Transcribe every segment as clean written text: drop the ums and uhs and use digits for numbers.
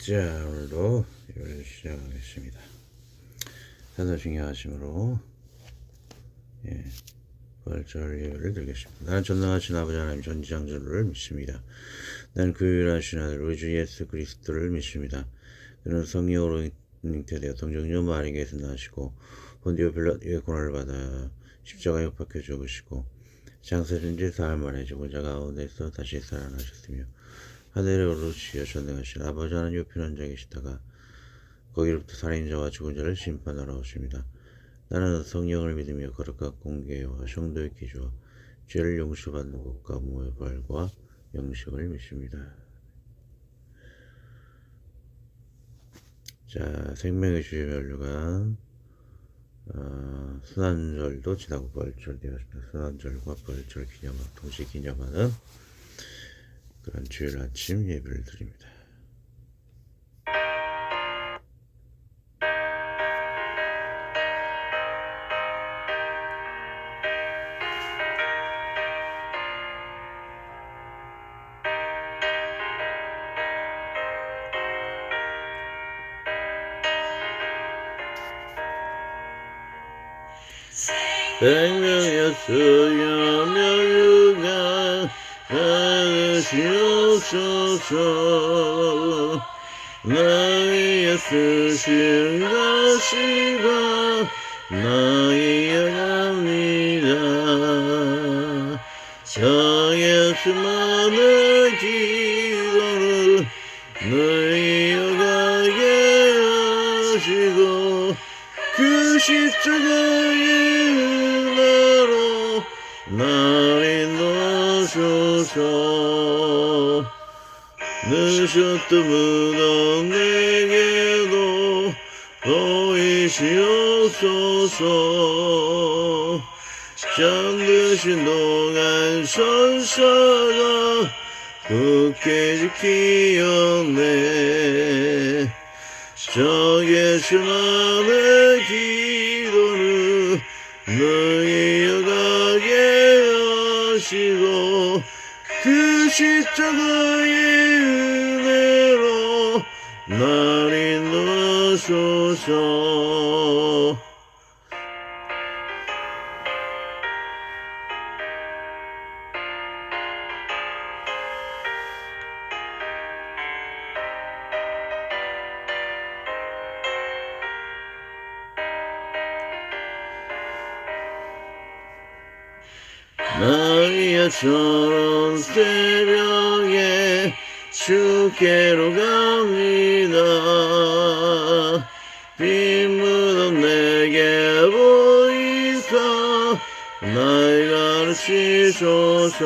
자, 오늘도 예배를 시작하겠습니다. 산사 중요하심으로 부활절 예배를 드리겠습니다. 나는 전능하신 아버지 하나님 전지창조를 믿습니다. 나는 그 유일하신 아들 우리 주 예수 그리스도를 믿습니다. 그는 성령으로 잉태되어 동정녀 마리아에게서 나시고 본디오 빌라토의 고난을 받아 십자가에 못 박혀 죽으시고 장사된 지 사흘 만에 죽은 자 가운데서 다시 살아나셨으며 하늘에 오르시어 전능하신 아버지 하나님 옆에 앉아 계시다가 거기로부터 살인자와 죽은 자를 심판하러 오십니다. 나는 성령을 믿으며 거룩과 공개와 성도의 기주와 죄를 용서받는 것과 무의 부활과 영식을 믿습니다. 자, 생명의 주의 멸류관 순환절도 지나고 부활절 되었습니다. 순환절과 부활절 동시 기념하는 그런 주일 아침 예배를 드립니다. 생명이었으여 멸류관 받으시옵소서. 나의 쓰신 가시가 나의 영합니다. 저 예수만의 기도를 너희 여가게 하시고 그 십자가의 은혜로 나를 넣으소서. 넣으셨던 무덤 내게도 보이시옵소서. 잠드신 동안 선사가 굳게 지키었네. 저 예수만의 기도를 너희 여가게 하시고 그 십자가의 은혜로 나를 넣으소서. 마리아처럼 새벽에 주께로 갑니다. 빈 무덤 내게 보이사 날 가르치소서.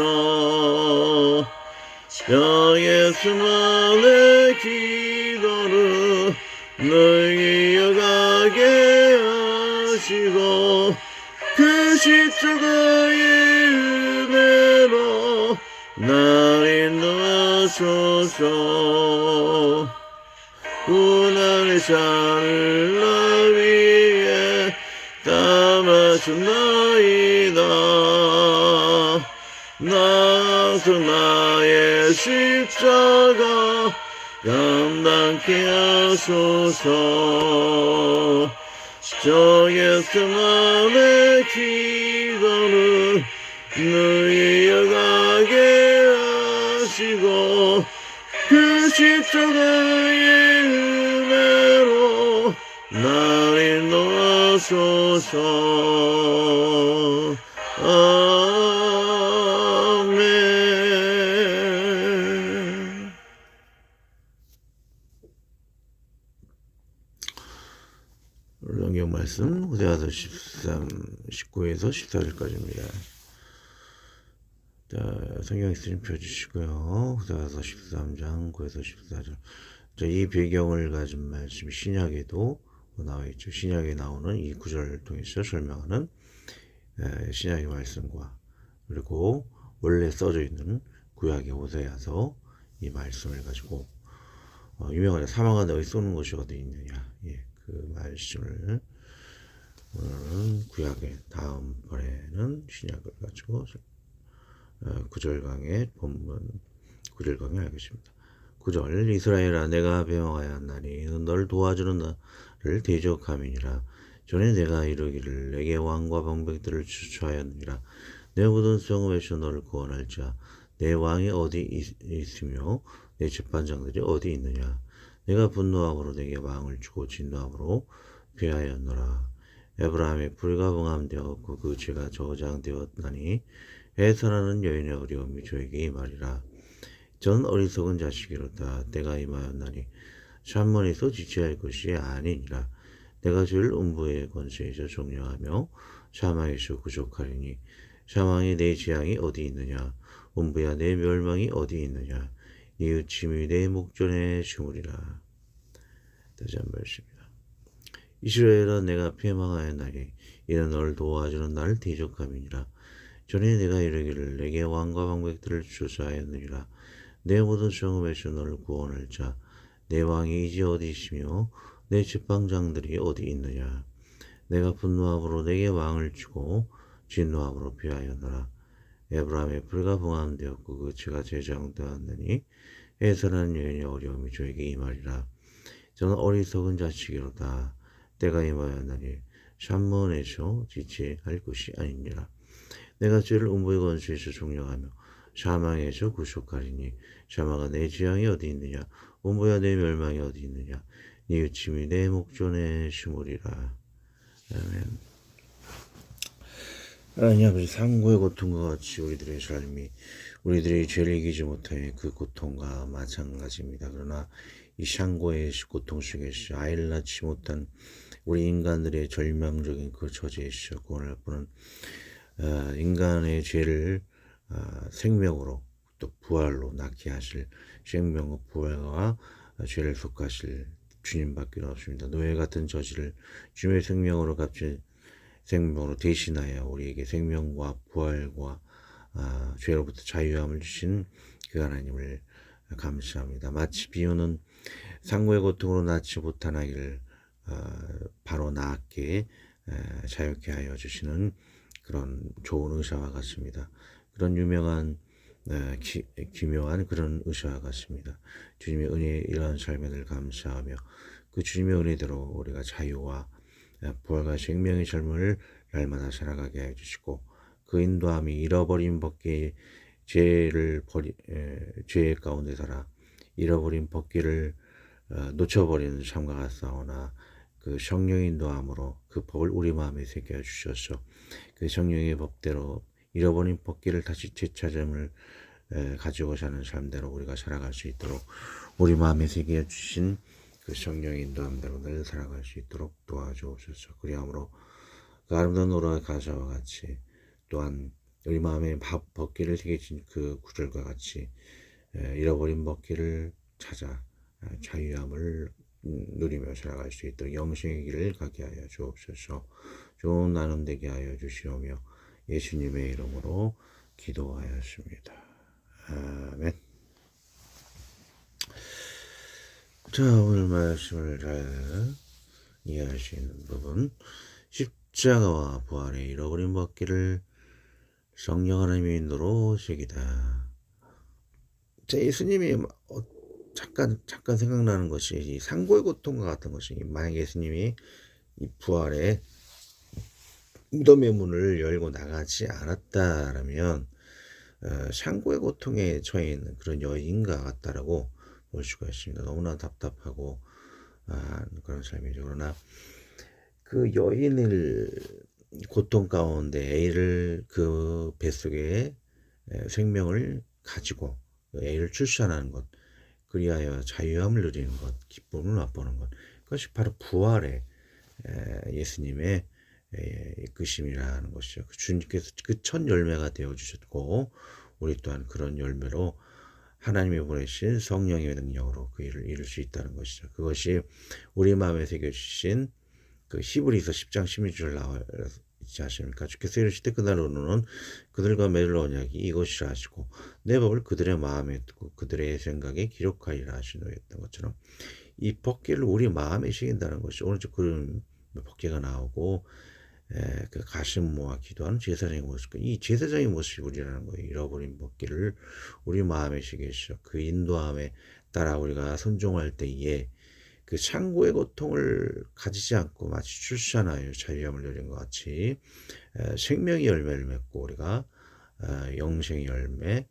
저 예수만의 기도를 너희 여가게 하시고 그 십자가의 은혜로 나를 넣으소서. 고난의 잔을 나 위에 담아주나이다. 나서 나의 십자가 감당케 하소서. 저 예수만의 기도를 너희 여가게 하시고 그 십자가의 은혜로 나를 넣으소서. 아멘. 성경 말씀 호세아서 19에서 14절까지입니다. 자, 성경 있으시면 펴주시고요. 호세아서 13장 9에서 14절. 자, 이 배경을 가진 말씀 신약에도 나와 있죠. 신약에 나오는 이 구절을 통해서 설명하는 신약의 말씀과 그리고 원래 써져 있는 구약의 호세아서 이 말씀을 가지고 유명하죠. 사망한 너희 쏘는 것이 어디 있느냐. 그 말씀을 오늘은 구약의 다음번에는 신약을 가지고 구절강의 본문 구절강에 하겠습니다. 9절 이스라엘아 내가 배명하였나니 너를 도와주는 나를 대적함이니라. 전에 내가 이르기를 내게 왕과 방백들을 추초하였느니라. 내 모든 성읍에서 너를 구원할 자 내 왕이 어디 있으며 내 재판장들이 어디 있느냐. 내가 분노함으로 내게 왕을 주고 진노함으로 피하였노라. 에브라함의 불과 봉함되었고 그 죄가 저장되었나니 해산하는 여인의 어려움이 저에게 임하리라. 전 어리석은 자식이로다. 때가 임하였나니 산문에서 지체할 것이 아니니라. 내가 주를 음부의 권세에서 종려하며 사망에서 구속하리니 사망이 내 재앙이 어디 있느냐. 음부야 내 멸망이 어디 있느냐. 이웃침이 내 목전에 심으리라. 다시 한 말씀입니다. 이스라엘아 내가 패망하였나니 이는 너를 도와주는 나를 대적함이니라. 전에 내가 이르기를 내게 왕과 방백들을 조사하였느니라. 내 모든 성읍에서 너를 구원할 자 내 왕이 이제 어디 있으며 내 집방장들이 어디 있느냐. 내가 분노함으로 내게 왕을 주고 진노함으로 피하였노라. 에브라함의 불과 봉함되었고 그 죄가 제장되었느니 해산한 여인의 어려움이 저에게 임하리라. 저는 어리석은 자식이로다. 때가 임하였나니 산문에서 지체할 것이 아니니라. 내가 죄를 음부의 권세에서 종려하며 사망에서 구속하리니 사망아 내 재앙이 어디 있느냐. 음부야 내 멸망이 어디 있느냐. 네 유침이 내 목전에 심으리라. 아멘. 하나님 아버지 상고의 고통과 같이 우리들의 삶이 우리들이 죄를 이기지 못해 그 고통과 마찬가지입니다. 그러나 이 상고의 고통 속에서 아이를 낳지 못한 우리 인간들의 절망적인 그 처지에서 구원할 분은 인간의 죄를 생명으로 또 부활로 낳게 하실 생명의 부활과 죄를 속하실 주님밖에 없습니다. 노예 같은 저지를 주님의 생명으로 값진 생명으로 대신하여 우리에게 생명과 부활과 죄로부터 자유함을 주신 그 하나님을 감사합니다. 마치 비유는 상고의 고통으로 낳지 못한 아이를 바로 낳게 자유케 하여 주시는 그런 좋은 의사와 같습니다. 그런 유명한 기묘한 그런 의사와 같습니다. 주님의 은혜에 이러한 삶에 늘 감사하며 그 주님의 은혜대로 우리가 자유와 부활과 생명의 삶을 날마다 살아가게 해주시고 그 인도함이 잃어버린 벗기의 죄 가운데 살아 잃어버린 벗기를 놓쳐버리는 삶과 같사오나 그 성령의 인도함으로 그 법을 우리 마음에 새겨 주셔서 그 성령의 법대로 잃어버린 벗기를 다시 되찾음을 가지고 사는 삶대로 우리가 살아갈 수 있도록 우리 마음에 새겨 주신 그 성령의 인도함대로 늘 살아갈 수 있도록 도와주옵소서. 그리함으로 그 아름다운 노래의 가사와 같이 또한 우리 마음에 벗기를 새겨진 그 구절과 같이 잃어버린 벗기를 찾아 자유함을 누리며 살아갈 수 있도록 영생의 길을 가게 하여 주옵소서. 좋은 나눔 되게 하여 주시오며 예수님의 이름으로 기도하였습니다. 아멘. 자, 오늘 말씀을 잘 이해할 수 있는 부분, 십자가와 부활의 잃어버린 벗기를 성령 하나님의 인도로 새기다. 자, 예수님이 잠깐 생각나는 것이 이 상고의 고통과 같은 것이, 만약 예수님이 이 부활의 무덤의 문을 열고 나가지 않았다라면 상고의 고통에 처해 있는 그런 여인과 같다라고 볼 수가 있습니다. 너무나 답답하고 그런 삶이죠. 그러나 그 여인을 고통 가운데 애를 그 뱃속에 생명을 가지고 애를 출산하는 것, 그리하여 자유함을 누리는 것, 기쁨을 맛보는 것, 그것이 바로 부활의 예수님의 이끄심이라는 것이죠. 주님께서 그 첫 열매가 되어 주셨고 우리 또한 그런 열매로 하나님이 보내신 성령의 능력으로 그 일을 이룰 수 있다는 것이죠. 그것이 우리 마음에 새겨주신 그 히브리서 10장 16절 나와 있지 않습니까? 주께서 이르실 때 그날로는 그들과 맺을 언약이 이것이라 하시고 내 법을 그들의 마음에 두고 그들의 생각에 기록하리라 하시노였던 것처럼 이 법궤를 우리 마음에 새긴다는 것이 오른쪽 그런 법궤가 나오고 그 가슴 모아 기도하는 제사장의 모습, 이 제사장의 모습이 우리라는 거예요. 잃어버린 먹기를 우리 마음에 새기시그 인도함에 따라 우리가 순종할 때에 그 창고의 고통을 가지지 않고 마치 출산하여 자유함을 누린 것 같이 생명의 열매를 맺고 우리가 영생의 열매,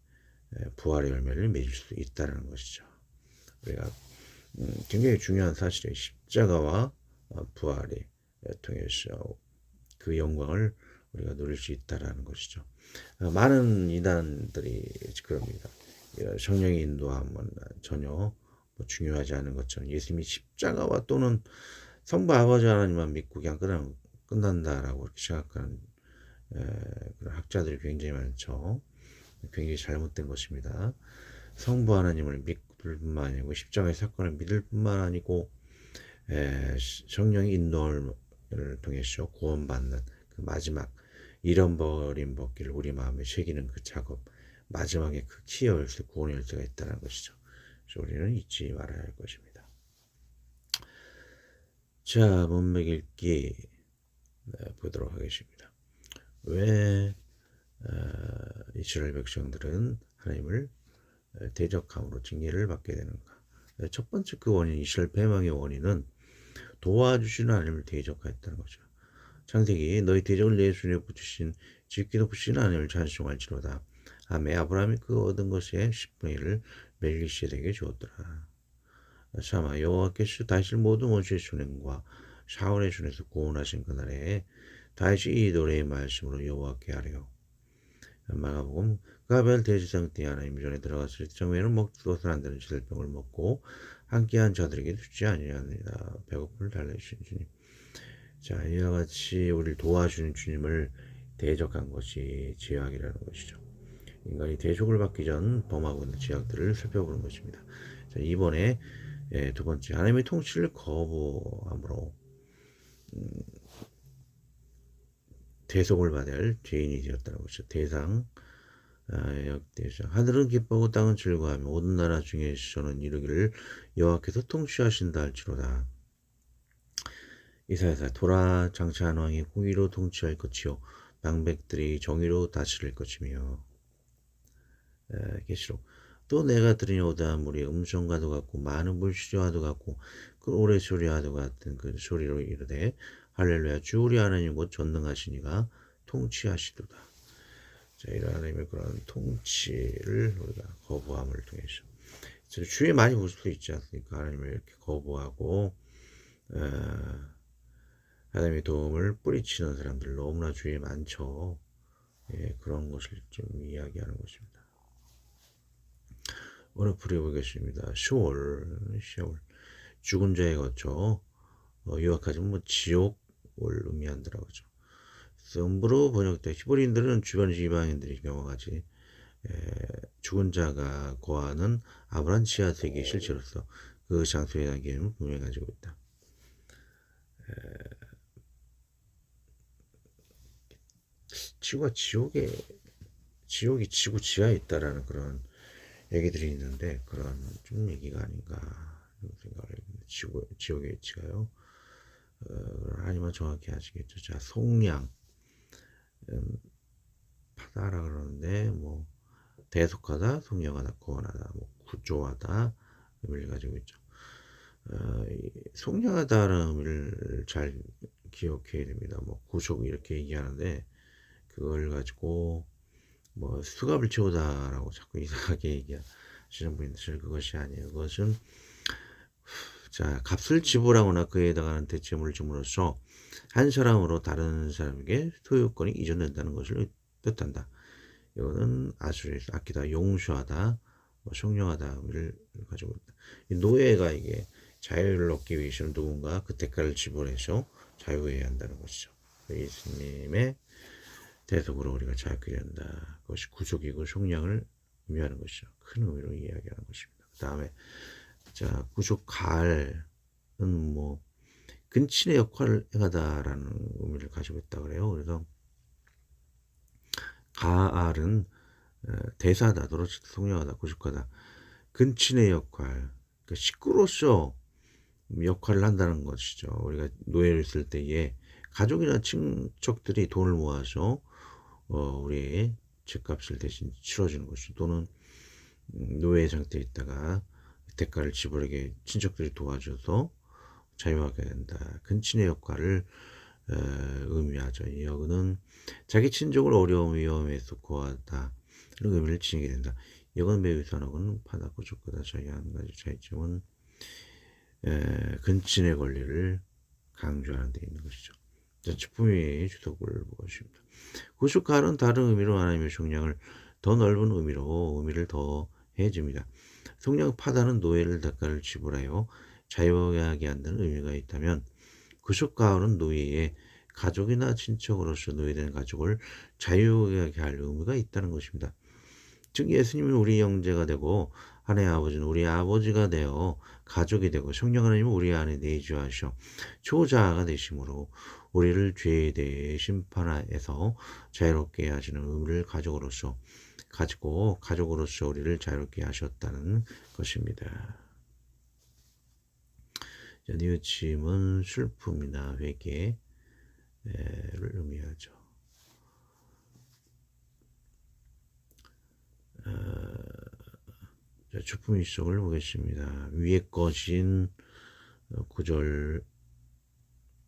부활의 열매를 맺을 수 있다는 것이죠. 우리가 굉장히 중요한 사실이 십자가와 부활이 통해서 그 영광을 우리가 누릴 수 있다라는 것이죠. 많은 이단들이 그럽니다. 성령의 인도함은 전혀 중요하지 않은 것처럼 예수님이 십자가와 또는 성부 아버지 하나님만 믿고 그냥 끝난다라고 이렇게 생각하는 그런 학자들이 굉장히 많죠. 굉장히 잘못된 것입니다. 성부 하나님을 믿을 뿐만 아니고 십자가의 사건을 믿을 뿐만 아니고 성령의 인도를 통해서 구원받는 그 마지막 잃어버린 벗기를 우리 마음에 새기는 그 작업, 마지막에 그 키 열쇠, 구원의 열쇠가 있다는 것이죠. 그래서 우리는 잊지 말아야 할 것입니다. 자, 문맥 읽기 보도록 하겠습니다. 왜 이스라엘 백성들은 하나님을 대적함으로 징계를 받게 되는가? 첫 번째 그 원인, 이스라엘 패망의 원인은 도와주시는 하나님을 대적하였다는 거죠. 창세기 너희 대적을 내 손에 붙이신 지극히 높으신 하나님을 찬송할지로다. 아멘. 아브라함이 그 얻은 것의 10분의 1을 멜기세덱에게 주었더라. 참아 여호와께서 다윗을 모든 원수의 손과 사울의 손에서 구원하신 그날에 다윗이 이 노래의 말씀으로 여호와께 하려. 마가복음 가벨 대제사장 때 하나님 전에 들어갔을 때 정회는 먹고서는 안 되는 질병을 먹고 함께한 자들에게 주지 아니하느니라. 배고픔을 달래주신 주님. 자, 이와 같이 우리를 도와주는 주님을 대적한 것이 죄악이라는 것이죠. 인간이 대속을 받기 전 범하고 있는 죄악들을 살펴보는 것입니다. 자, 이번에 두 번째, 하나님의 통치를 거부함으로 대속을 받아야 할 죄인이 되었다는 것이죠. 대상, 하늘은 기뻐하고 땅은 즐거워하며 모든 나라 중에서는 이르기를 여호와께서 통치하신다 할지로다. 이사야서 돌아 장차한 왕이 공의로 통치할 것이요 방백들이 정의로 다스릴 것이며. 계시록 또 내가 들으려오다 물이 음성과도 같고 많은 물시와도 같고 그 오래 소리와도 같은 그 소리로 이르되 할렐루야 주 우리 하나님 곧 전능하시니가 통치하시도다. 자, 이런 하나님의 그런 통치를 우리가 거부함을 통해서 주위에 많이 볼 수도 있지 않습니까? 하나님을 이렇게 거부하고 하나님의 도움을 뿌리치는 사람들 너무나 주위에 많죠. 예, 그런 것을 좀 이야기하는 것입니다. 오늘 풀어보겠습니다. 10월 죽은 자의 거처 유학하지만 지옥을 의미한다라고 하죠. 썸브로 번역된 히브리인들은 주변 이방인들이 경험하지 죽은 자가 거하는 아브란 지하 세계 실체로서 그 장소에 대한 개념을 분명히 가지고 있다. 지구가 지옥이 지구 지하에 있다라는 그런 얘기들이 있는데 그런 좀 얘기가 아닌가 이런 생각을 했는데 지옥의 위치가요. 하지만 정확히 아시겠죠. 자, 속량 파다라 그러는데 뭐 대속하다, 속량하다, 구원하다, 뭐 구조하다 의미를 가지고 있죠. 속량하다라는 의미를 잘 기억해야 됩니다. 뭐 구속 이렇게 얘기하는데 그걸 가지고 뭐 수갑을 채우다라고 자꾸 이상하게 얘기하시는 분들 그것이 아니에요. 그것은 자, 값을 지불하거나 그에 해당하는 대체물을 줌으로써 한 사람으로 다른 사람에게 소유권이 이전된다는 것을 뜻한다. 이거는 아수리에서 아끼다, 용서하다, 속량하다 의미를 가지고 있다. 이 노예가 이게 자유를 얻기 위해서는 누군가 그 대가를 지불해서 자유해야 한다는 것이죠. 예수님의 대속으로 우리가 자유하게 된다. 그것이 구속이고 속량을 의미하는 것이죠. 큰 의미로 이야기하는 것입니다. 그 다음에 자, 구속갈은 뭐 근친의 역할을 행하다라는 의미를 가지고 있다 그래요. 그래서 가알은 대사다, 도로시다, 속량하다, 구속하다, 근친의 역할, 그러니까 식구로서 역할을 한다는 것이죠. 우리가 노예를 있을 때에 가족이나 친척들이 돈을 모아서 우리의 집값을 대신 치러주는 것이죠. 또는 노예 상태에 있다가 대가를 지불하게 친척들이 도와줘서 자유하게 된다. 근친의 역할을 의미하죠. 이 여기는 자기 친족을 어려움 위험에서 구하다 이런 의미를 지니게 된다. 여건 매우 선호는 파다고 좁거다. 자기 한 가지 차이점은 근친의 권리를 강조하는 데 있는 것이죠. 자, 직분의 주석을 보겠습니다. 구속하는 다른 의미로 하나님의 속량을 더 넓은 의미를 더 해줍니다. 속량 파다는 노예를 대가를 지불하여 자유하게 한다는 의미가 있다면 구속가는 노예의 가족이나 친척으로서 노예된 가족을 자유하게 할 의미가 있다는 것입니다. 즉 예수님은 우리 형제가 되고 하나의 아버지는 우리 아버지가 되어 가족이 되고 성령 하나님은 우리 안에 내주하셔 초자아가 되심으로 우리를 죄에 대해 심판에서 자유롭게 하시는 의미를 가지고 가족으로서 우리를 자유롭게 하셨다는 것입니다. 자, 뉘우침은 슬픔이나 회개를 의미하죠. 자, 주품 이속을 보겠습니다. 위에 것인 9절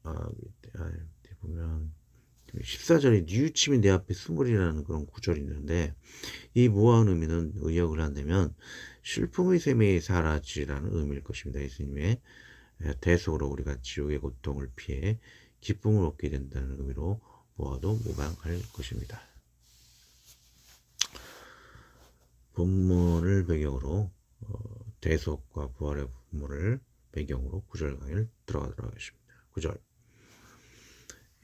밑에 보면 14절에 뉘우침이 내 앞에 스물이라는 그런 구절이 있는데 이 무한 의미는 의역을 한다면 슬픔의 셈이 사라지라는 의미일 것입니다. 예수님의 대속으로 우리가 지옥의 고통을 피해 기쁨을 얻게 된다는 의미로 보아도 무방할 것입니다. 본문을 배경으로 대속과 부활의 본문을 배경으로 9절 강의를 들어가도록 하겠습니다. 9절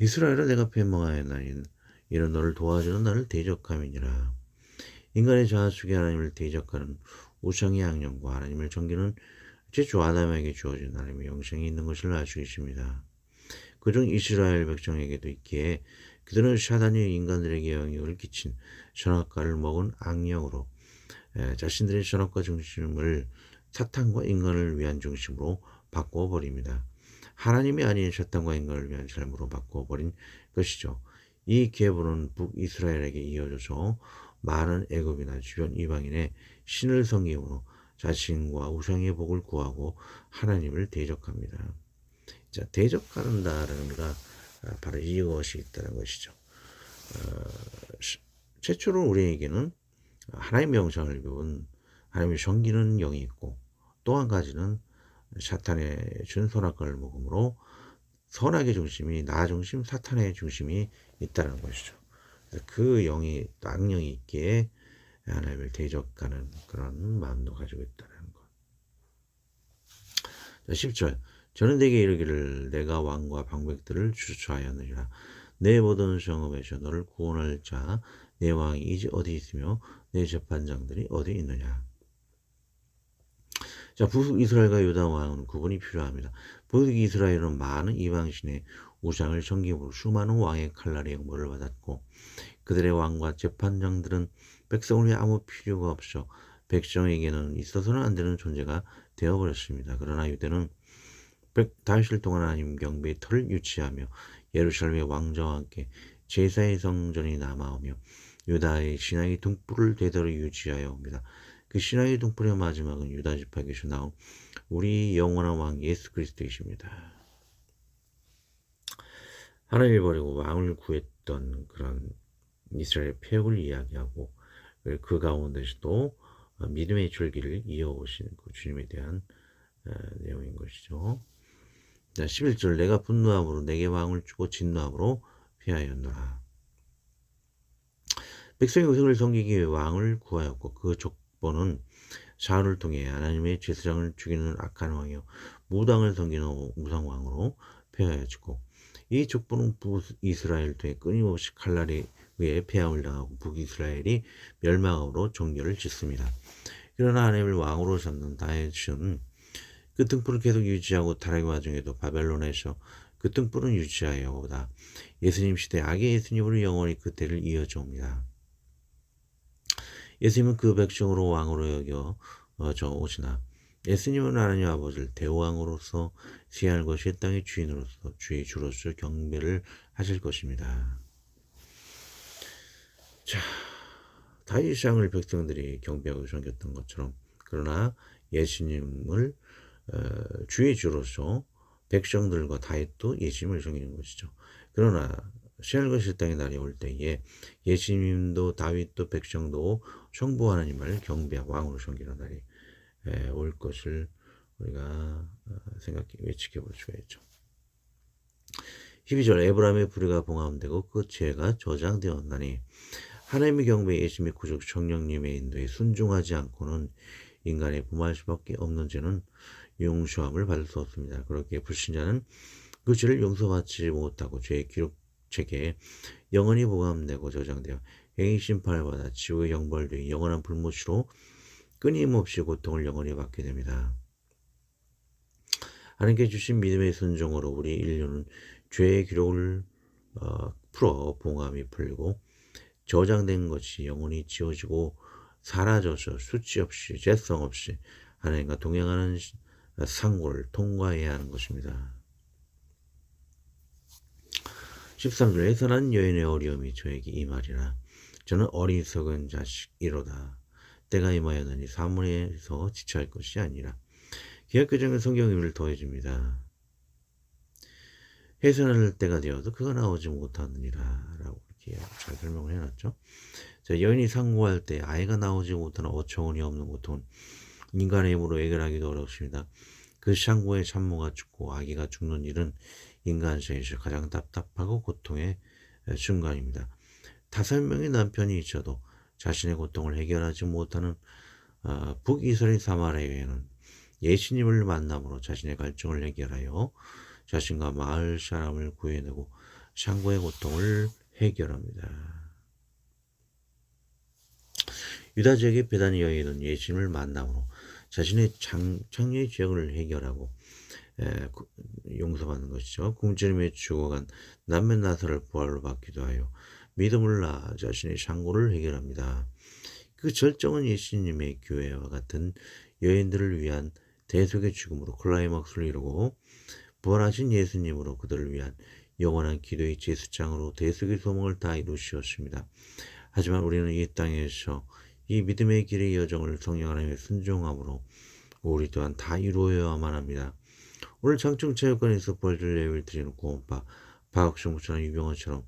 이스라엘아 내가 패망하였나니 이는 너를 도와주는 나를 대적함이니라. 인간의 자아 속에 하나님을 대적하는 우상의 악령과 하나님을 섬기는 주 아담에게 주어진 하나님의 영생이 있는 것을 알 수 있습니다. 그중 이스라엘 백성에게도 있기에 그들은 사단이 인간들에게 영향을 끼친 선악과를 먹은 악령으로 자신들의 선악과 중심을 사탄과 인간을 위한 중심으로 바꿔버립니다. 하나님이 아닌 사탄과 인간을 위한 삶으로 바꿔버린 것이죠. 이 계보는 북이스라엘에게 이어져서 많은 애굽이나 주변 이방인의 신을 섬김으로 자신과 우상의 복을 구하고 하나님을 대적합니다. 자, 대적하는다라는 의미가 바로 이것이 있다는 것이죠. 최초로 우리에게는 하나님의 영상을 입은 하나님의 섬기는 영이 있고 또 한 가지는 사탄의 준 선악과를 먹음으로 선악의 중심이 나 중심, 사탄의 중심이 있다는 것이죠. 그 영이 악령이 있기에 하나님을 대적하는 그런 마음도 가지고 있다는 것. 자, 10절 저는 내게 이르기를 내가 왕과 방백들을 주처하였느니라. 내 모든 성읍에서 너를 구원할 자 내 왕이 이제 어디 있으며 내 재판장들이 어디 있느냐. 자, 북이스라엘과 유다 왕은 구분이 필요합니다. 북이스라엘은 많은 이방신의 우상을 섬김으로 수많은 왕의 칼날의 영모를 받았고 그들의 왕과 재판장들은 백성을 위해 아무 필요가 없어 백성에게는 있어서는 안 되는 존재가 되어버렸습니다. 그러나 유대는 다윗을 통한 하나님 경배의 틀을 유치하며 예루살렘의 왕자와 함께 제사의 성전이 남아오며 유다의 신앙의 등불을 대대로 유지하여 옵니다. 그 신앙의 등불의 마지막은 유다 지파에게서 나온 우리 영원한 왕 예수 그리스도이십니다. 하나님을 버리고 왕을 구했던 그런 이스라엘의 폐역을 이야기하고 그 가운데서도 믿음의 줄기를 이어오신 그 주님에 대한 내용인 것이죠. 자, 11절 내가 분노함으로 내게 왕을 주고 진노함으로 피하였노라. 백성이 우상을 섬기기 위해 왕을 구하였고 그 족보는 사울을 통해 하나님의 제사장을 죽이는 악한 왕이요 무당을 섬기는 우상왕으로 폐하였고 이 족보는 북이스라엘 통해 끊임없이 칼날에 의해 폐함을 당하고 북이스라엘이 멸망으로 종교를 짓습니다. 그러나 하나님을 왕으로 삼는 다윗은 그 등불을 계속 유지하고 타락의 와중에도 바벨론에서 그 등불은 유지하여 오다 예수님 시대 악의 예수님으로 영원히 그 때를 이어져 옵니다. 예수님은 그 백성으로 왕으로 여겨져 오시나 예수님은 하나님 아버지를 대왕으로서 시행할 것이 땅의 주인으로서 주의 주로서 경배를 하실 것입니다. 자, 다윗 왕을 백성들이 경배하고 섬겼던 것처럼 그러나 예수님을 주의 주로서 백성들과 다윗도 예수님을 섬기는 것이죠. 그러나 시할것일 땅의 날이 올 때에 예수님도 다윗도 백성도 성부 하나님을 경배하고 왕으로 섬기는 날이 올 것을 우리가 외치게 볼 수가 있죠. 12절 에브라임의 불의가 봉함되고 그 죄가 저장되었나니 하나님의 경배에 예수님의 구속 성령님의 인도에 순종하지 않고는 인간의 범할 수밖에 없는 죄는 용서함을 받을 수 없습니다. 그렇게 불신자는 그 죄를 용서받지 못하고 죄의 기록책에 영원히 보관되고 저장되어 행위 심판을 받아 지옥의 형벌되어 영원한 불못으로 끊임없이 고통을 영원히 받게 됩니다. 하나님께 주신 믿음의 순종으로 우리 인류는 죄의 기록을 풀어 봉함이 풀리고 저장된 것이 영원히 지워지고 사라져서 수치 없이 죄성 없이 하나님과 동행하는 상고를 통과해야 하는 것입니다. 13절에 선한 여인의 어려움이 저에게 임하리라. 저는 어리석은 자식이로다. 때가 임하였느니 사문에서 지체할 것이 아니라. 기약교정은 성경 의미를 더해줍니다. 해산할 때가 되어도 그가 나오지 못하느니라 라고 이렇게 잘 설명을 해놨죠. 자, 여인이 상고할 때 아이가 나오지 못하는 어처구니 없는 고통은 인간의 힘으로 해결하기도 어렵습니다. 그 상고의 산모가 죽고 아기가 죽는 일은 인간세에서 가장 답답하고 고통의 순간입니다. 5명의 남편이 있어도 자신의 고통을 해결하지 못하는 북이스라엘 사마리아 여인은 예수님을 만남으로 자신의 갈증을 해결하여 자신과 마을 사람을 구해내고 상고의 고통을 해결합니다. 유다 지역의 베다니 여인은 예수님을 만남으로 자신의 창녀의 죄악을 해결하고 용서받는 것이죠. 굶주림에 죽어간 남매 나사를 부활로 받기도 하여 믿음을 낳아 자신의 상고를 해결합니다. 그 절정은 예수님의 교회와 같은 여인들을 위한 대속의 죽음으로 클라이막스를 이루고 부활하신 예수님으로 그들을 위한 영원한 기도의 제수장으로 대속의 소망을 다 이루시었습니다. 하지만 우리는 이 땅에서 이 믿음의 길의 여정을 성령 하나님의 순종함으로 우리 또한 다 이루어야만 합니다. 오늘 장충체육관에서 벌들 예배를 드리는 구원파 박학성부처럼 유병헌처럼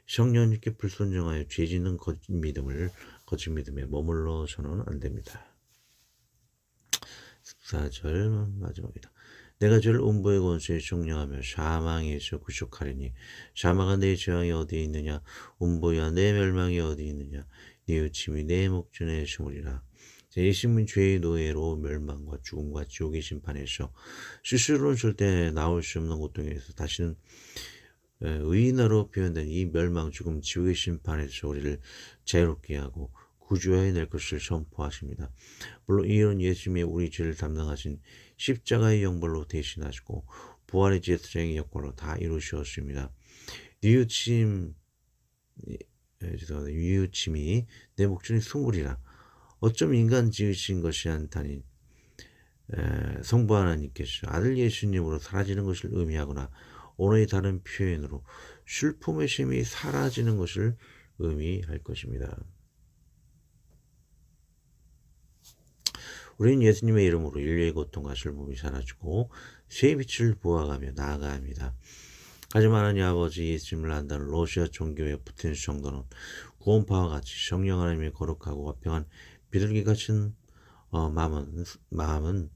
성령님께 불순종하여 죄짓는 거짓 믿음에 머물러서는 안 됩니다. 14절 마지막이다. 내가 저를 음부의 권세에 종령하며 사망에서 구속하리니 사망아 내 저항이 어디 있느냐 음부야 내 멸망이 어디 있느냐 네 의침이 내 목전에 숨으리라. 예수님은 죄의 노예로 멸망과 죽음과 지옥의 심판에서 스스로는 절대 나올 수 없는 고통에서 다시는 의인으로 표현된 이 멸망, 죽음, 지옥의 심판에서 우리를 자유롭게 하고 구주해낼 것을 선포하십니다. 물론 이런 예수님이 우리 죄를 담당하신 십자가의 영벌로 대신하시고 부활의 제사장의 역할로 다 이루셨습니다. 뉘우침이 내 목전에 숨으리라. 어쩜 인간 지으신 것이 아니타니 성부 하나님께서 아들 예수님으로 사라지는 것을 의미하거나 오늘의 다른 표현으로 슬픔의 쉼이 사라지는 것을 의미할 것입니다. 우리는 예수님의 이름으로 인류의 고통과 슬픔이 사라지고 새 빛을 보아가며 나아가야 합니다. 하지만 하나님 아버지 예수님을 안다는 러시아 종교의 푸틴 성도는 구원파와 같이 성령 하나님의 거룩하고 화평한 비둘기 같은 마음은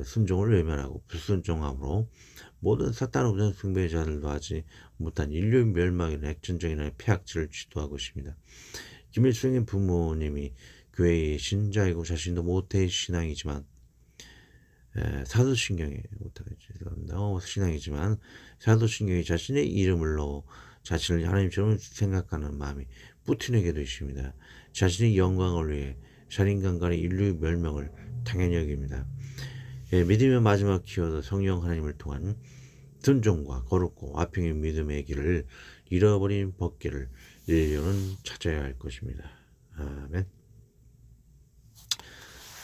순종을 외면하고 불순종함으로 모든 사탄 우상 숭배자들도 하지 못한 인류 멸망이나 핵전쟁이나 폐악질을 주도하고 있습니다. 김일성의 부모님이 교회의 신자이고 자신도 모태 신앙이지만 신앙이지만 사도신경에 자신의 이름을 넣어 자신을 하나님처럼 생각하는 마음이 푸틴에게도 있습니다. 자신의 영광을 위해 살인강 간의 인류 멸망을 당연히 여깁니다. 믿음의 마지막 키워드 성령 하나님을 통한 순종과 거룩고 화평의 믿음의 길을 잃어버린 벗기를 인류는 찾아야 할 것입니다. 아멘.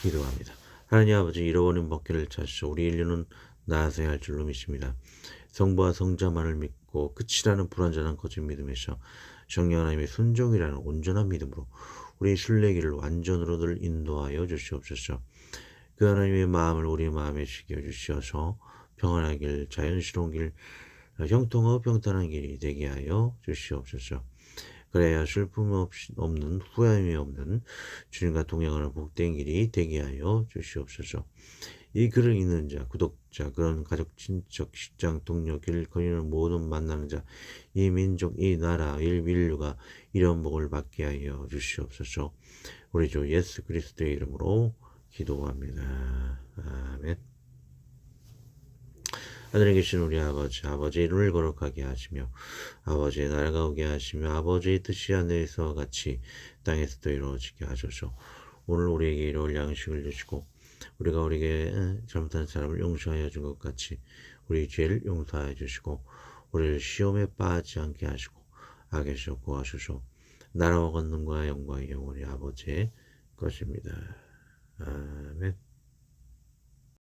기도합니다. 하나님 아버지 잃어버린 법궤를 찾으셔 우리 인류는 나아서야 할 줄로 믿습니다. 성부와 성자만을 믿고 끝이라는 불완전한 거짓 믿음에서 성령 하나님의 순종이라는 온전한 믿음으로 우리 순례길을 완전으로 늘 인도하여 주시옵소서. 그 하나님의 마음을 우리 마음에 새겨 주시어서 평안하길 자연스러운 길 형통하고 평탄한 길이 되게 하여 주시옵소서. 그래야 슬픔 없는 후회함이 없는 주님과 동행하는 복된 길이 되게 하여 주시옵소서. 이 글을 읽는 자, 구독자, 그런 가족, 친척, 직장, 동료, 길 거니는 모든 만나는 자, 이 민족, 이 나라, 인류가 이런 복을 받게 하여 주시옵소서. 우리 주 예수 그리스도의 이름으로 기도합니다. 아멘. 하늘에 계신 우리 아버지, 아버지의 이름을 거룩하게 하시며 아버지의 나라가 오게 하시며 아버지의 뜻이 하늘에서 같이 땅에서도 이루어지게 하소서. 오늘 우리에게 이룰 양식을 주시고 우리가 우리에게 잘못한 사람을 용서하여 준 것 같이 우리 죄를 용서하여 주시고 우리를 시험에 빠지지 않게 하시고 악에서 구하소서. 나라와 권능과 영광이 영원히 아버지의 것입니다. 아멘.